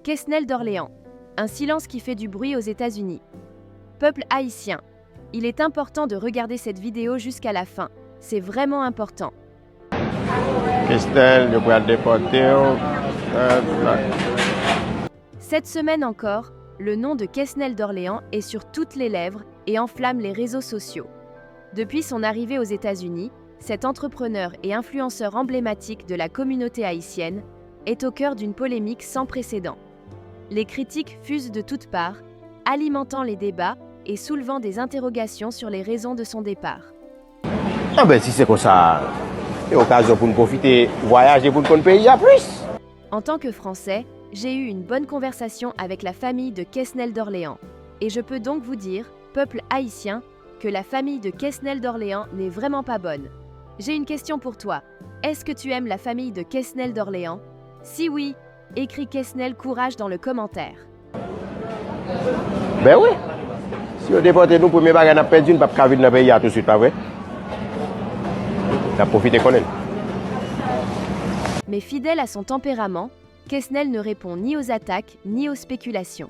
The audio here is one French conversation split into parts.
Quesnel d'Orléans. Un silence qui fait du bruit aux États-Unis. Peuple haïtien. Il est important de regarder cette vidéo jusqu'à la fin. C'est vraiment important. Quesnel, je pourrais déporter. Cette semaine encore, le nom de Quesnel d'Orléans est sur toutes les lèvres et enflamme les réseaux sociaux. Depuis son arrivée aux États-Unis, cet entrepreneur et influenceur emblématique de la communauté haïtienne est au cœur d'une polémique sans précédent. Les critiques fusent de toutes parts, alimentant les débats et soulevant des interrogations sur les raisons de son départ. Ah ben si c'est comme ça, c'est l'occasion pour nous profiter, voyager pour nous payer à plus. En tant que Français, j'ai eu une bonne conversation avec la famille de Quesnel d'Orléans. Et je peux donc vous dire, peuple haïtien, que la famille de Quesnel d'Orléans n'est vraiment pas bonne. J'ai une question pour toi. Est-ce que tu aimes la famille de Quesnel d'Orléans? Si oui, écris Quesnel courage dans le commentaire. Ben oui. Si on déporte nous, premier bagage, on a perdu, on ne peut pas venir dans le pays tout de suite, pas vrai? On a profité qu'on est. Mais fidèle à son tempérament, Quesnel ne répond ni aux attaques ni aux spéculations.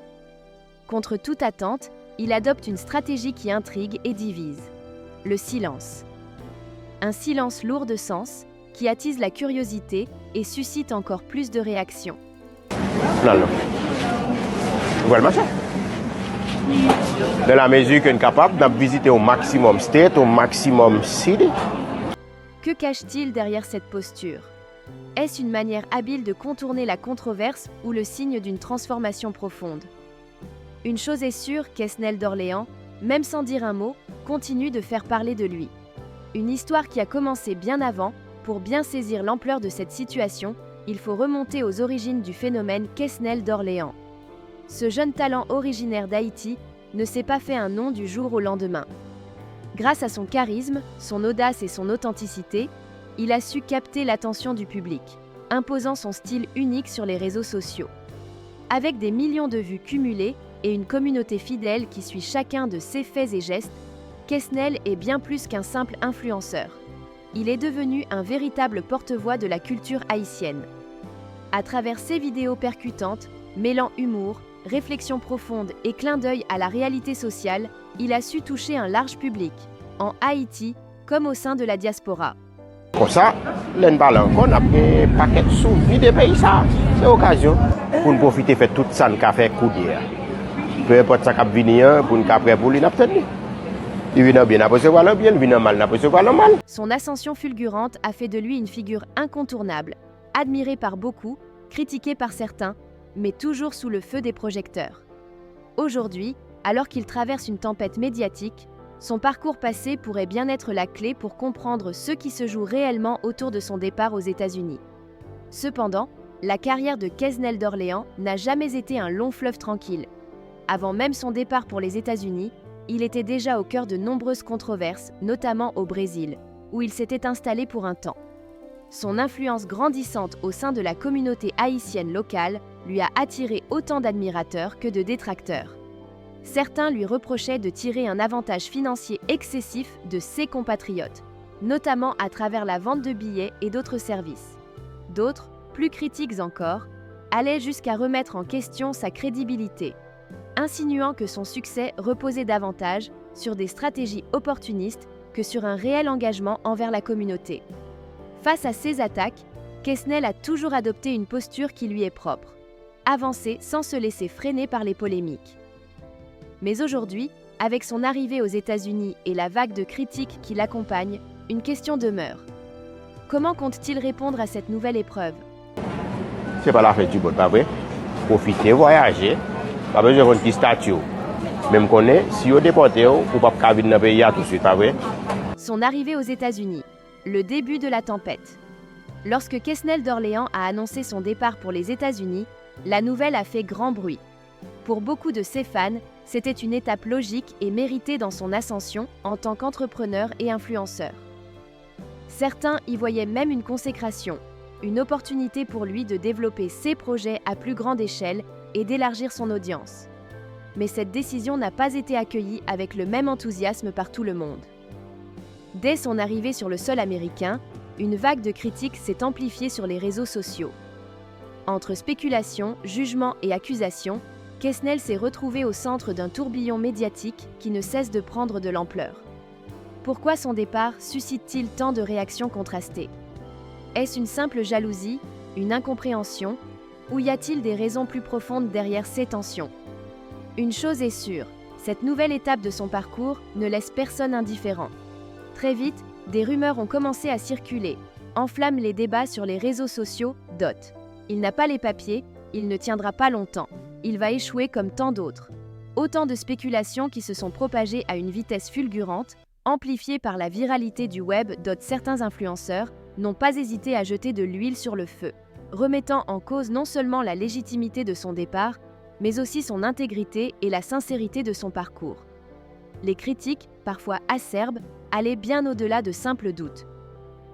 Contre toute attente, il adopte une stratégie qui intrigue et divise. Le silence. Un silence lourd de sens qui attise la curiosité et suscite encore plus de réactions. Non. Voilà le machin. Dans la mesure qu'on est capable de visiter au maximum state, au maximum city. Que cache-t-il derrière cette posture? Est-ce une manière habile de contourner la controverse ou le signe d'une transformation profonde? Une chose est sûre, Quesnel d'Orléans, même sans dire un mot, continue de faire parler de lui. Une histoire qui a commencé bien avant. Pour bien saisir l'ampleur de cette situation, il faut remonter aux origines du phénomène Quesnel d'Orléans. Ce jeune talent originaire d'Haïti ne s'est pas fait un nom du jour au lendemain. Grâce à son charisme, son audace et son authenticité, il a su capter l'attention du public, imposant son style unique sur les réseaux sociaux. Avec des millions de vues cumulées et une communauté fidèle qui suit chacun de ses faits et gestes, Quesnel est bien plus qu'un simple influenceur. Il est devenu un véritable porte-voix de la culture haïtienne. À travers ses vidéos percutantes, mêlant humour, réflexion profonde et clin d'œil à la réalité sociale, il a su toucher un large public, en Haïti comme au sein de la diaspora. Comme ça, l'on parle encore, on a un paquet de sous-vie des pays, ça. C'est l'occasion pour nous profiter de faire tout ça, nous faire coup d'hier. Peu importe ça qui vient, pour nous après pour lui, nous avons il vient bien, après recevoir le bien, il vient mal, après recevoir le mal. Son ascension fulgurante a fait de lui une figure incontournable, admirée par beaucoup, critiquée par certains, mais toujours sous le feu des projecteurs. Aujourd'hui, alors qu'il traverse une tempête médiatique, son parcours passé pourrait bien être la clé pour comprendre ce qui se joue réellement autour de son départ aux États-Unis. Cependant, la carrière de Quesnel d'Orléans n'a jamais été un long fleuve tranquille. Avant même son départ pour les États-Unis, il était déjà au cœur de nombreuses controverses, notamment au Brésil, où il s'était installé pour un temps. Son influence grandissante au sein de la communauté haïtienne locale lui a attiré autant d'admirateurs que de détracteurs. Certains lui reprochaient de tirer un avantage financier excessif de ses compatriotes, notamment à travers la vente de billets et d'autres services. D'autres, plus critiques encore, allaient jusqu'à remettre en question sa crédibilité, insinuant que son succès reposait davantage sur des stratégies opportunistes que sur un réel engagement envers la communauté. Face à ces attaques, Quesnel a toujours adopté une posture qui lui est propre, avancer sans se laisser freiner par les polémiques. Mais aujourd'hui, avec son arrivée aux États-Unis et la vague de critiques qui l'accompagne, une question demeure. Comment compte-t-il répondre à cette nouvelle épreuve? C'est pas la fête du bon, pas vrai? Profiter, voyager. Pas besoin de petit statut. Même qu'on est, si on déporte, on ne peut pas venir dans le pays tout de suite, pas vrai? Son arrivée aux États-Unis, le début de la tempête. Lorsque Quesnel d'Orléans a annoncé son départ pour les États-Unis, la nouvelle a fait grand bruit. Pour beaucoup de ses fans, c'était une étape logique et méritée dans son ascension en tant qu'entrepreneur et influenceur. Certains y voyaient même une consécration, une opportunité pour lui de développer ses projets à plus grande échelle et d'élargir son audience. Mais cette décision n'a pas été accueillie avec le même enthousiasme par tout le monde. Dès son arrivée sur le sol américain, une vague de critiques s'est amplifiée sur les réseaux sociaux. Entre spéculation, jugement et accusation, Quesnel s'est retrouvé au centre d'un tourbillon médiatique qui ne cesse de prendre de l'ampleur. Pourquoi son départ suscite-t-il tant de réactions contrastées? Est-ce une simple jalousie, une incompréhension, ou y a-t-il des raisons plus profondes derrière ces tensions? Une chose est sûre, cette nouvelle étape de son parcours ne laisse personne indifférent. Très vite, des rumeurs ont commencé à circuler, enflamment les débats sur les réseaux sociaux. Il n'a pas les papiers, il ne tiendra pas longtemps, il va échouer comme tant d'autres. Autant de spéculations qui se sont propagées à une vitesse fulgurante, amplifiées par la viralité du web. Certains influenceurs n'ont pas hésité à jeter de l'huile sur le feu, remettant en cause non seulement la légitimité de son départ, mais aussi son intégrité et la sincérité de son parcours. Les critiques, parfois acerbes, allaient bien au-delà de simples doutes.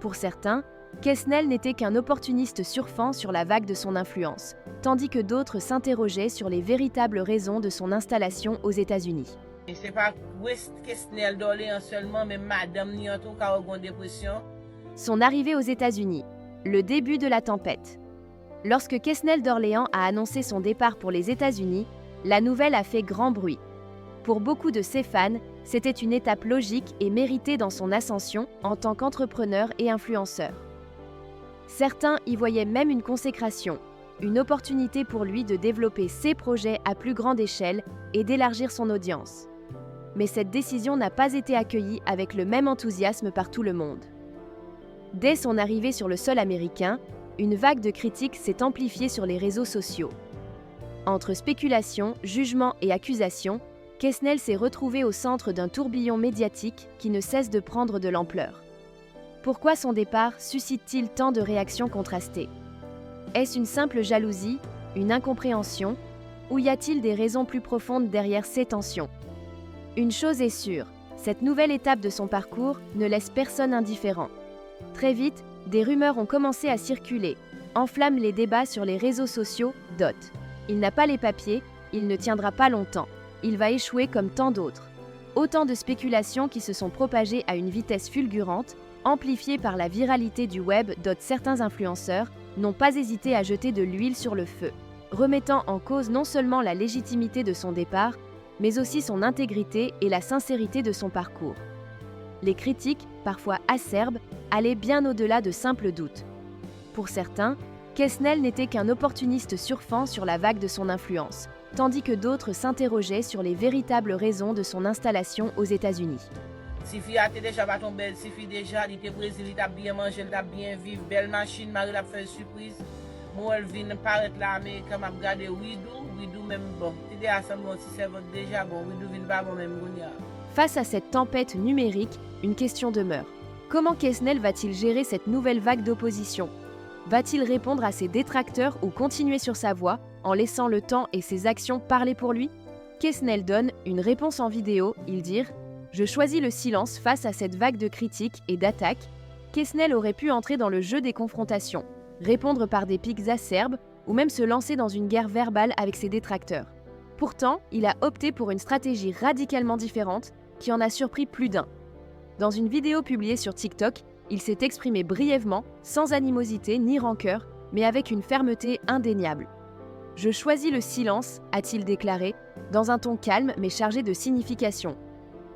Pour certains, Quesnel n'était qu'un opportuniste surfant sur la vague de son influence, tandis que d'autres s'interrogeaient sur les véritables raisons de son installation aux États-Unis. C'est pas Quesnel d'Orléans seulement, mais Madame Niantou qui a eu une dépression. Son arrivée aux États-Unis, le début de la tempête. Lorsque Quesnel d'Orléans a annoncé son départ pour les États-Unis, la nouvelle a fait grand bruit. Pour beaucoup de ses fans, c'était une étape logique et méritée dans son ascension en tant qu'entrepreneur et influenceur. Certains y voyaient même une consécration, une opportunité pour lui de développer ses projets à plus grande échelle et d'élargir son audience. Mais cette décision n'a pas été accueillie avec le même enthousiasme par tout le monde. Dès son arrivée sur le sol américain, une vague de critiques s'est amplifiée sur les réseaux sociaux. Entre spéculation, jugement et accusation, Quesnel s'est retrouvé au centre d'un tourbillon médiatique qui ne cesse de prendre de l'ampleur. Pourquoi son départ suscite-t-il tant de réactions contrastées? Est-ce une simple jalousie, une incompréhension, ou y a-t-il des raisons plus profondes derrière ces tensions? Une chose est sûre, cette nouvelle étape de son parcours ne laisse personne indifférent. Très vite, des rumeurs ont commencé à circuler, enflamment les débats sur les réseaux sociaux. Il n'a pas les papiers, il ne tiendra pas longtemps, il va échouer comme tant d'autres. Autant de spéculations qui se sont propagées à une vitesse fulgurante, amplifiées par la viralité du web. Certains influenceurs n'ont pas hésité à jeter de l'huile sur le feu, remettant en cause non seulement la légitimité de son départ, mais aussi son intégrité et la sincérité de son parcours. Les critiques, parfois acerbes, allaient bien au-delà de simples doutes. Pour certains, Quesnel n'était qu'un opportuniste surfant sur la vague de son influence, tandis que d'autres s'interrogeaient sur les véritables raisons de son installation aux États-Unis. Sifi a déjà pas ton belle, Sifi déjà, il était Brésil, il t'a bien mangé, il t'a bien vivre, belle machine, Marie l'a fait une surprise. Moi, elle vient paraître là, mais quand m'a regardé Widou même bon. T'es ensemble aussi, c'est déjà bon, Widou vient pas bon même Gounia. Face à cette tempête numérique, une question demeure. Comment Quesnel va-t-il gérer cette nouvelle vague d'opposition? Va-t-il répondre à ses détracteurs ou continuer sur sa voie en laissant le temps et ses actions parler pour lui? Quesnel donne une réponse en vidéo, il dit « Je choisis le silence face à cette vague de critiques et d'attaques ». Quesnel aurait pu entrer dans le jeu des confrontations, répondre par des pics acerbes ou même se lancer dans une guerre verbale avec ses détracteurs. Pourtant, il a opté pour une stratégie radicalement différente qui en a surpris plus d'un. Dans une vidéo publiée sur TikTok, il s'est exprimé brièvement, sans animosité ni rancœur, mais avec une fermeté indéniable. « Je choisis le silence », a-t-il déclaré, dans un ton calme mais chargé de signification.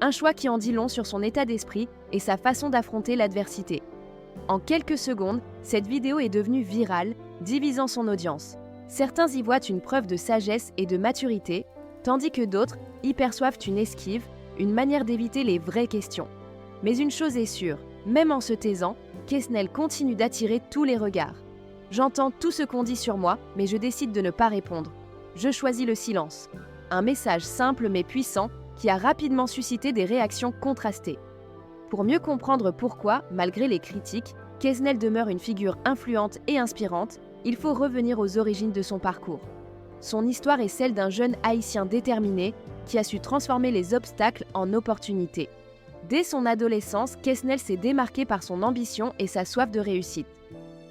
Un choix qui en dit long sur son état d'esprit et sa façon d'affronter l'adversité. En quelques secondes, cette vidéo est devenue virale, divisant son audience. Certains y voient une preuve de sagesse et de maturité, tandis que d'autres y perçoivent une esquive, une manière d'éviter les vraies questions. Mais une chose est sûre, même en se taisant, Quesnel continue d'attirer tous les regards. « J'entends tout ce qu'on dit sur moi, mais je décide de ne pas répondre. Je choisis le silence. » Un message simple mais puissant qui a rapidement suscité des réactions contrastées. Pour mieux comprendre pourquoi, malgré les critiques, Quesnel demeure une figure influente et inspirante, il faut revenir aux origines de son parcours. Son histoire est celle d'un jeune haïtien déterminé qui a su transformer les obstacles en opportunités. Dès son adolescence, Quesnel s'est démarqué par son ambition et sa soif de réussite.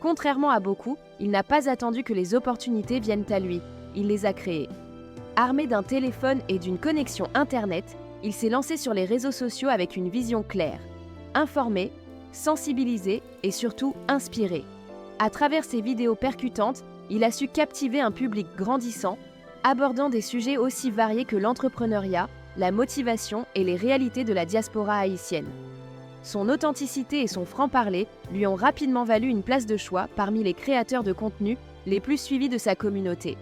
Contrairement à beaucoup, il n'a pas attendu que les opportunités viennent à lui, il les a créées. Armé d'un téléphone et d'une connexion Internet, il s'est lancé sur les réseaux sociaux avec une vision claire. Informer, sensibiliser et surtout inspirer. À travers ses vidéos percutantes, il a su captiver un public grandissant, abordant des sujets aussi variés que l'entrepreneuriat, la motivation et les réalités de la diaspora haïtienne. Son authenticité et son franc-parler lui ont rapidement valu une place de choix parmi les créateurs de contenu les plus suivis de sa communauté.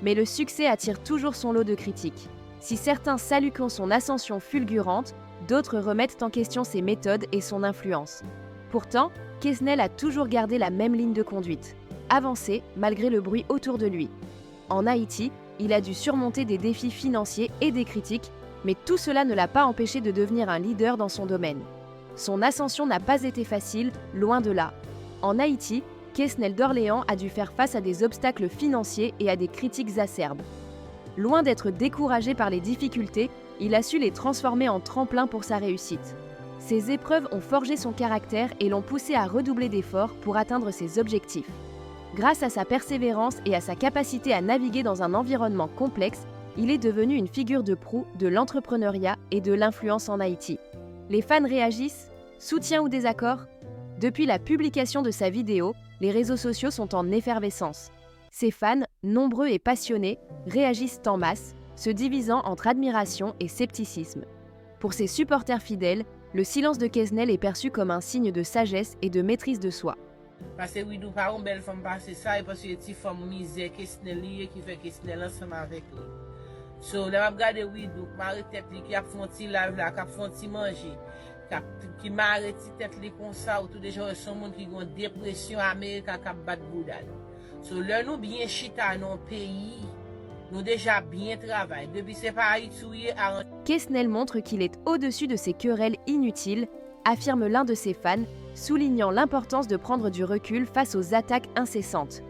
Mais le succès attire toujours son lot de critiques. Si certains saluent son ascension fulgurante, d'autres remettent en question ses méthodes et son influence. Pourtant, Quesnel a toujours gardé la même ligne de conduite, avancer malgré le bruit autour de lui. En Haïti, il a dû surmonter des défis financiers et des critiques, mais tout cela ne l'a pas empêché de devenir un leader dans son domaine. Son ascension n'a pas été facile, loin de là. En Haïti, Quesnel d'Orléans a dû faire face à des obstacles financiers et à des critiques acerbes. Loin d'être découragé par les difficultés, il a su les transformer en tremplin pour sa réussite. Ces épreuves ont forgé son caractère et l'ont poussé à redoubler d'efforts pour atteindre ses objectifs. Grâce à sa persévérance et à sa capacité à naviguer dans un environnement complexe, il est devenu une figure de proue de l'entrepreneuriat et de l'influence en Haïti. Les fans réagissent? Soutien ou désaccord? Depuis la publication de sa vidéo, les réseaux sociaux sont en effervescence. Ses fans, nombreux et passionnés, réagissent en masse, se divisant entre admiration et scepticisme. Pour ses supporters fidèles, le silence de Quesnel est perçu comme un signe de sagesse et de maîtrise de soi. Parce que Widou pas une belle femme passer ça et parce que c'est une femme misère Quesnel qui fait Quesnel ensemble avec lui. So, là, je regarde Widou, Marie tête qui a fait un petit live là, qui a fait un petit manger, qui m'a arrêté tête comme ça, ou tout déjà son monde qui a une dépression américaine qui a battu boudade. So, là, nous bien chita dans le pays, nous déjà bien travaillé. Depuis c'est pas Haïti, Quesnel montre qu'il est au-dessus de ces querelles inutiles, affirme l'un de ses fans, soulignant l'importance de prendre du recul face aux attaques incessantes.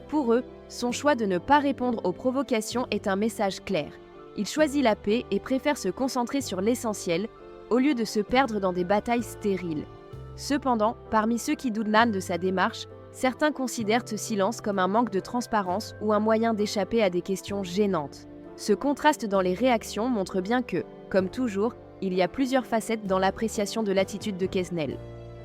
Pour eux, son choix de ne pas répondre aux provocations est un message clair. Il choisit la paix et préfère se concentrer sur l'essentiel, au lieu de se perdre dans des batailles stériles. Cependant, parmi ceux qui doutent de sa démarche, certains considèrent ce silence comme un manque de transparence ou un moyen d'échapper à des questions gênantes. Ce contraste dans les réactions montre bien que, comme toujours, il y a plusieurs facettes dans l'appréciation de l'attitude de Quesnel.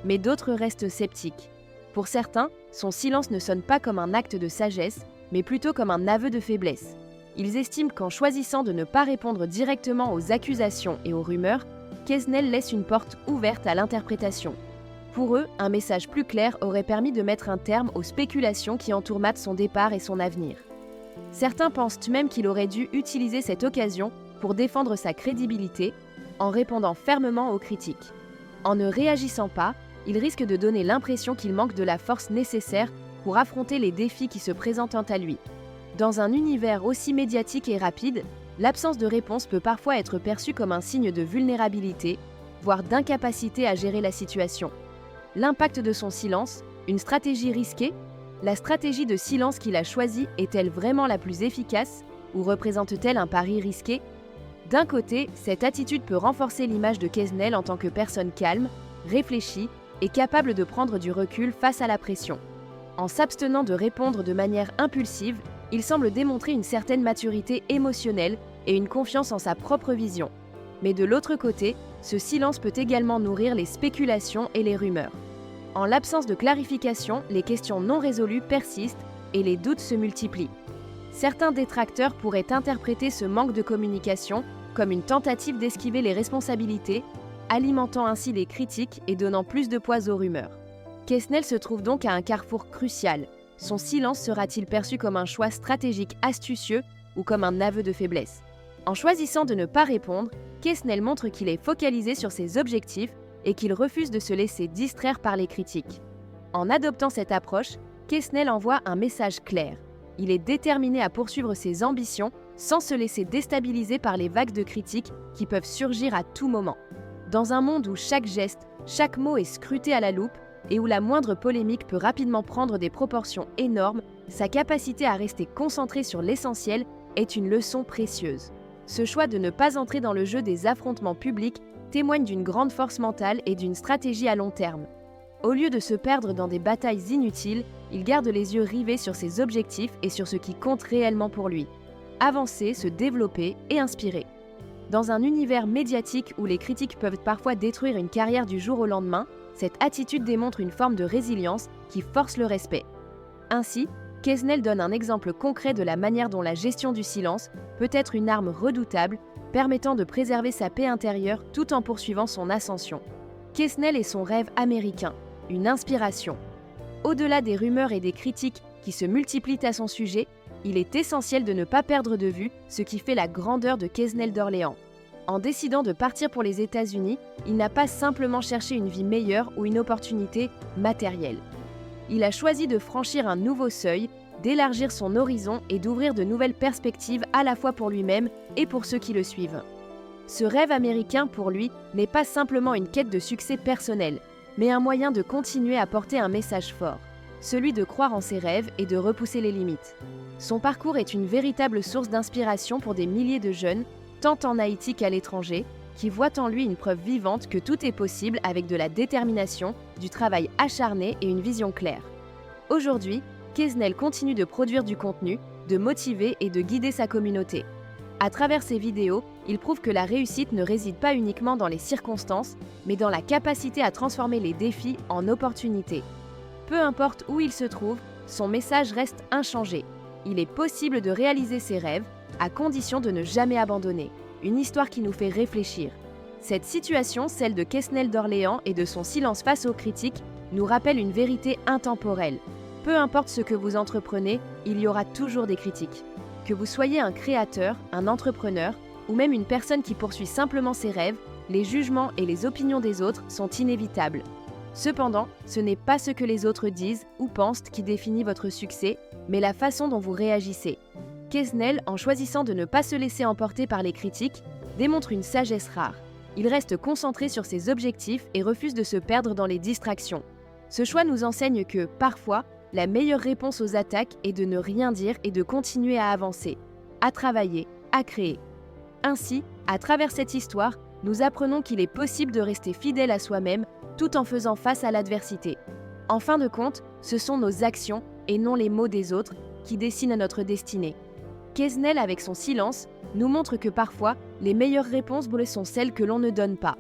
Mais d'autres restent sceptiques. Pour certains, son silence ne sonne pas comme un acte de sagesse, mais plutôt comme un aveu de faiblesse. Ils estiment qu'en choisissant de ne pas répondre directement aux accusations et aux rumeurs, Quesnel laisse une porte ouverte à l'interprétation. Pour eux, un message plus clair aurait permis de mettre un terme aux spéculations qui entourent son départ et son avenir. Certains pensent même qu'il aurait dû utiliser cette occasion pour défendre sa crédibilité, en répondant fermement aux critiques. En ne réagissant pas, il risque de donner l'impression qu'il manque de la force nécessaire pour affronter les défis qui se présentent à lui. Dans un univers aussi médiatique et rapide, l'absence de réponse peut parfois être perçue comme un signe de vulnérabilité, voire d'incapacité à gérer la situation. L'impact de son silence, une stratégie risquée? La stratégie de silence qu'il a choisie est-elle vraiment la plus efficace ou représente-t-elle un pari risqué? D'un côté, cette attitude peut renforcer l'image de Quesnel en tant que personne calme, réfléchie et capable de prendre du recul face à la pression. En s'abstenant de répondre de manière impulsive, il semble démontrer une certaine maturité émotionnelle et une confiance en sa propre vision. Mais de l'autre côté, ce silence peut également nourrir les spéculations et les rumeurs. En l'absence de clarification, les questions non résolues persistent et les doutes se multiplient. Certains détracteurs pourraient interpréter ce manque de communication comme une tentative d'esquiver les responsabilités, alimentant ainsi les critiques et donnant plus de poids aux rumeurs. Quesnel se trouve donc à un carrefour crucial. Son silence sera-t-il perçu comme un choix stratégique astucieux ou comme un aveu de faiblesse? En choisissant de ne pas répondre, Quesnel montre qu'il est focalisé sur ses objectifs et qu'il refuse de se laisser distraire par les critiques. En adoptant cette approche, Quesnel envoie un message clair. Il est déterminé à poursuivre ses ambitions sans se laisser déstabiliser par les vagues de critiques qui peuvent surgir à tout moment. Dans un monde où chaque geste, chaque mot est scruté à la loupe et où la moindre polémique peut rapidement prendre des proportions énormes, sa capacité à rester concentré sur l'essentiel est une leçon précieuse. Ce choix de ne pas entrer dans le jeu des affrontements publics témoigne d'une grande force mentale et d'une stratégie à long terme. Au lieu de se perdre dans des batailles inutiles, il garde les yeux rivés sur ses objectifs et sur ce qui compte réellement pour lui. Avancer, se développer et inspirer. Dans un univers médiatique où les critiques peuvent parfois détruire une carrière du jour au lendemain, cette attitude démontre une forme de résilience qui force le respect. Ainsi, Quesnel donne un exemple concret de la manière dont la gestion du silence peut être une arme redoutable, permettant de préserver sa paix intérieure tout en poursuivant son ascension. Quesnel est son rêve américain, une inspiration. Au-delà des rumeurs et des critiques qui se multiplient à son sujet, il est essentiel de ne pas perdre de vue ce qui fait la grandeur de Quesnel d'Orléans. En décidant de partir pour les États-Unis, il n'a pas simplement cherché une vie meilleure ou une opportunité matérielle. Il a choisi de franchir un nouveau seuil, d'élargir son horizon et d'ouvrir de nouvelles perspectives à la fois pour lui-même et pour ceux qui le suivent. Ce rêve américain, pour lui, n'est pas simplement une quête de succès personnel, mais un moyen de continuer à porter un message fort, celui de croire en ses rêves et de repousser les limites. Son parcours est une véritable source d'inspiration pour des milliers de jeunes, tant en Haïti qu'à l'étranger, qui voient en lui une preuve vivante que tout est possible avec de la détermination, du travail acharné et une vision claire. Aujourd'hui, Quesnel continue de produire du contenu, de motiver et de guider sa communauté. À travers ses vidéos, il prouve que la réussite ne réside pas uniquement dans les circonstances, mais dans la capacité à transformer les défis en opportunités. Peu importe où il se trouve, son message reste inchangé. Il est possible de réaliser ses rêves, à condition de ne jamais abandonner. Une histoire qui nous fait réfléchir. Cette situation, celle de Quesnel d'Orléans et de son silence face aux critiques, nous rappelle une vérité intemporelle. Peu importe ce que vous entreprenez, il y aura toujours des critiques. Que vous soyez un créateur, un entrepreneur, ou même une personne qui poursuit simplement ses rêves, les jugements et les opinions des autres sont inévitables. Cependant, ce n'est pas ce que les autres disent ou pensent qui définit votre succès, mais la façon dont vous réagissez. Quesnel, en choisissant de ne pas se laisser emporter par les critiques, démontre une sagesse rare. Il reste concentré sur ses objectifs et refuse de se perdre dans les distractions. Ce choix nous enseigne que, parfois, la meilleure réponse aux attaques est de ne rien dire et de continuer à avancer, à travailler, à créer. Ainsi, à travers cette histoire, nous apprenons qu'il est possible de rester fidèle à soi-même tout en faisant face à l'adversité. En fin de compte, ce sont nos actions et non les mots des autres qui dessinent notre destinée. Quesnel, avec son silence, nous montre que parfois, les meilleures réponses sont celles que l'on ne donne pas.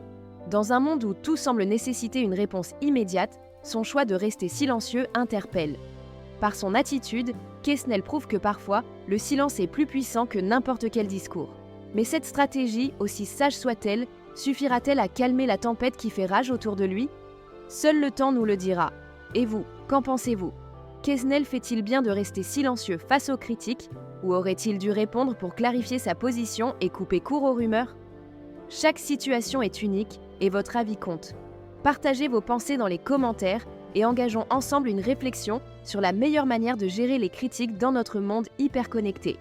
Dans un monde où tout semble nécessiter une réponse immédiate, son choix de rester silencieux interpelle. Par son attitude, Quesnel prouve que parfois, le silence est plus puissant que n'importe quel discours. Mais cette stratégie, aussi sage soit-elle, suffira-t-elle à calmer la tempête qui fait rage autour de lui? Seul le temps nous le dira. Et vous, qu'en pensez-vous? Quesnel fait-il bien de rester silencieux face aux critiques, ou aurait-il dû répondre pour clarifier sa position et couper court aux rumeurs? Chaque situation est unique et votre avis compte. Partagez vos pensées dans les commentaires et engageons ensemble une réflexion sur la meilleure manière de gérer les critiques dans notre monde hyper connecté.